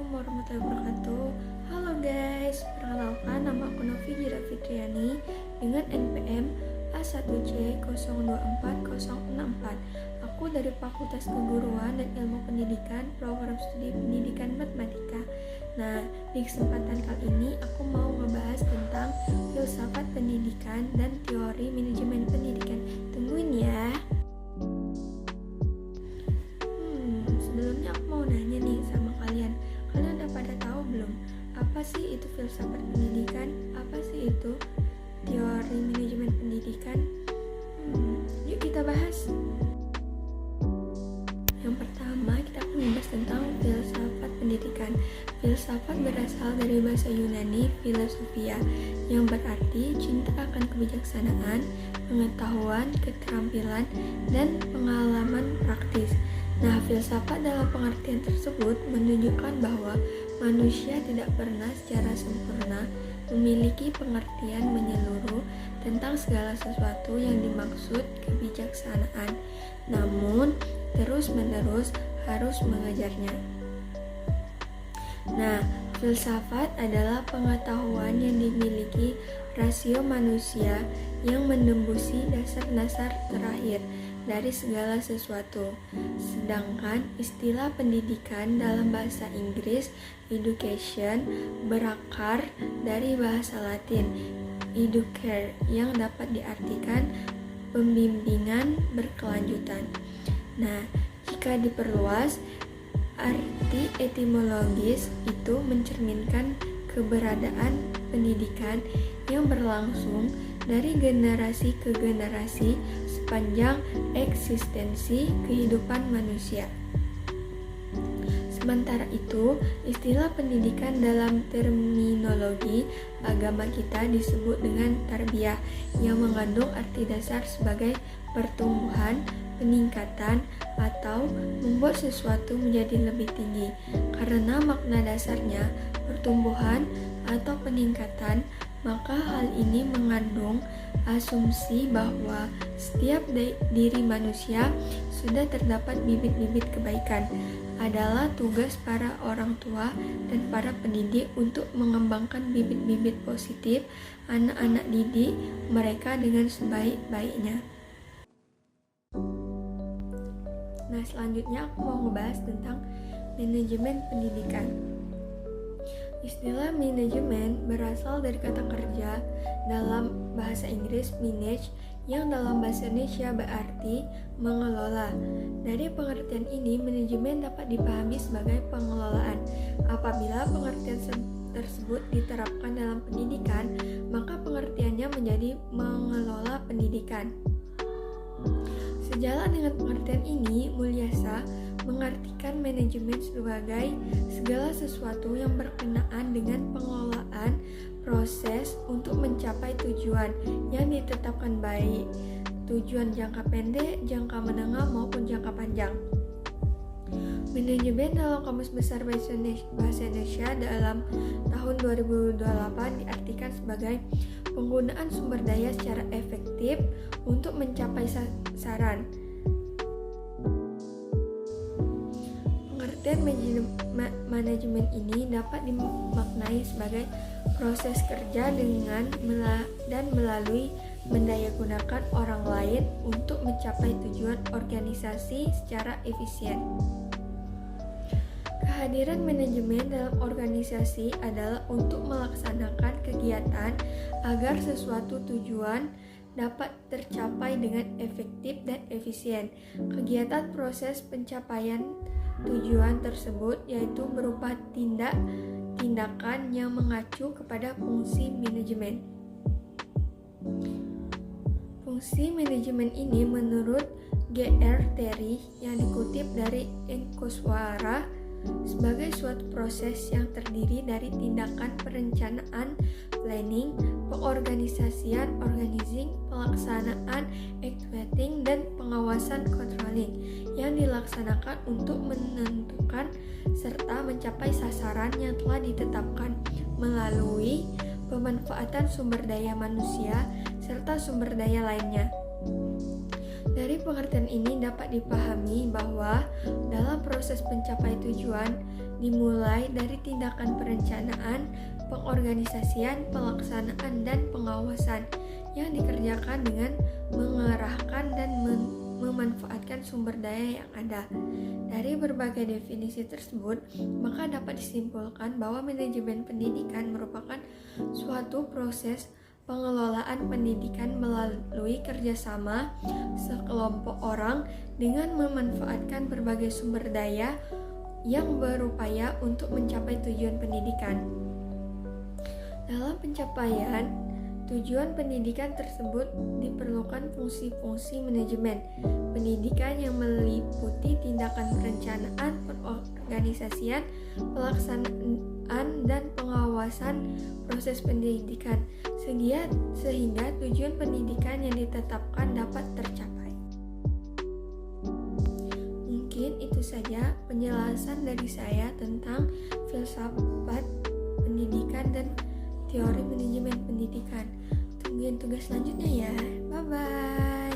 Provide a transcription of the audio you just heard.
Assalamualaikum warahmatullahi wabarakatuh. Halo guys, perkenalkan nama aku Novi Jira Fitriani dengan NPM A1C024064. Aku dari Fakultas Keguruan dan Ilmu Pendidikan, Program Studi Pendidikan Matematika. Nah, di kesempatan kali ini aku mau ngebahas tentang filsafat pendidikan dan teori manajemen pendidikan. Tungguin ya. Sebelumnya aku mau nanya nih sama kalian udah pada tahu belum apa sih itu filsafat pendidikan? Apa sih itu teori manajemen pendidikan? Yuk kita bahas. Yang pertama kita akan membahas tentang filsafat pendidikan. Filsafat berasal dari bahasa Yunani philosophia yang berarti cinta akan kebijaksanaan, pengetahuan, keterampilan, dan pengalaman praktis. Nah, filsafat dalam pengertian tersebut menunjukkan bahwa manusia tidak pernah secara sempurna memiliki pengertian menyeluruh tentang segala sesuatu yang dimaksud kebijaksanaan, namun terus-menerus harus mengejarnya. Nah, filsafat adalah pengetahuan yang dimiliki rasio manusia yang menembusi dasar-dasar terakhir dari segala sesuatu. Sedangkan istilah pendidikan dalam bahasa Inggris education berakar dari bahasa Latin educare yang dapat diartikan pembimbingan berkelanjutan. Nah, jika diperluas, arti etimologis itu mencerminkan keberadaan pendidikan yang berlangsung dari generasi ke generasi sepanjang eksistensi kehidupan manusia. Sementara itu, istilah pendidikan dalam terminologi agama kita disebut dengan tarbiyah yang mengandung arti dasar sebagai pertumbuhan, peningkatan, atau membuat sesuatu menjadi lebih tinggi. Karena makna dasarnya pertumbuhan atau peningkatan, maka hal ini mengandung asumsi bahwa setiap diri manusia sudah terdapat bibit-bibit kebaikan. Adalah tugas para orang tua dan para pendidik untuk mengembangkan bibit-bibit positif anak-anak didik mereka dengan sebaik-baiknya. Nah, selanjutnya aku mau ngebahas tentang manajemen pendidikan. Istilah manajemen berasal dari kata kerja dalam bahasa Inggris manage yang dalam bahasa Indonesia berarti mengelola. Dari pengertian ini, manajemen dapat dipahami sebagai pengelolaan. Apabila pengertian tersebut diterapkan dalam pendidikan, maka pengertiannya menjadi mengelola pendidikan. Sejalan dengan pengertian ini, Mulyasa mengartikan manajemen sebagai segala sesuatu yang berkenaan dengan pengelolaan proses untuk mencapai tujuan yang ditetapkan, baik tujuan jangka pendek, jangka menengah maupun jangka panjang. Manajemen dalam Kamus Besar Bahasa Indonesia dalam tahun 2028 diartikan sebagai penggunaan sumber daya secara efektif untuk mencapai sasaran. Pengertian manajemen ini dapat dimaknai sebagai proses kerja dengan dan melalui mendayagunakan orang lain untuk mencapai tujuan organisasi secara efisien. Kehadiran manajemen dalam organisasi adalah untuk melaksanakan kegiatan agar sesuatu tujuan dapat tercapai dengan efektif dan efisien. Kegiatan proses pencapaian tujuan tersebut yaitu berupa tindakan yang mengacu kepada fungsi manajemen. Fungsi manajemen ini menurut G.R. Terry yang dikutip dari Enkoswara sebagai suatu proses yang terdiri dari tindakan perencanaan, planning, pengorganisasian, organizing, pelaksanaan, executing, dan pengawasan, controlling yang dilaksanakan untuk menentukan serta mencapai sasaran yang telah ditetapkan melalui pemanfaatan sumber daya manusia serta sumber daya lainnya. Dari pengertian ini dapat dipahami bahwa dalam proses pencapai tujuan dimulai dari tindakan perencanaan, pengorganisasian, pelaksanaan, dan pengawasan yang dikerjakan dengan mengerahkan dan memanfaatkan sumber daya yang ada. Dari berbagai definisi tersebut, maka dapat disimpulkan bahwa manajemen pendidikan merupakan suatu proses pengelolaan pendidikan melalui kerjasama sekelompok orang dengan memanfaatkan berbagai sumber daya yang berupaya untuk mencapai tujuan pendidikan. Dalam pencapaian tujuan pendidikan tersebut diperlukan fungsi-fungsi manajemen pendidikan yang meliputi tindakan perencanaan, pengorganisasian, pelaksanaan, dan pengawasan proses pendidikan sehingga tujuan pendidikan yang ditetapkan dapat tercapai. Mungkin itu saja penjelasan dari saya tentang filsafat pendidikan dan teori manajemen pendidikan. Tungguin tugas selanjutnya ya. Bye-bye.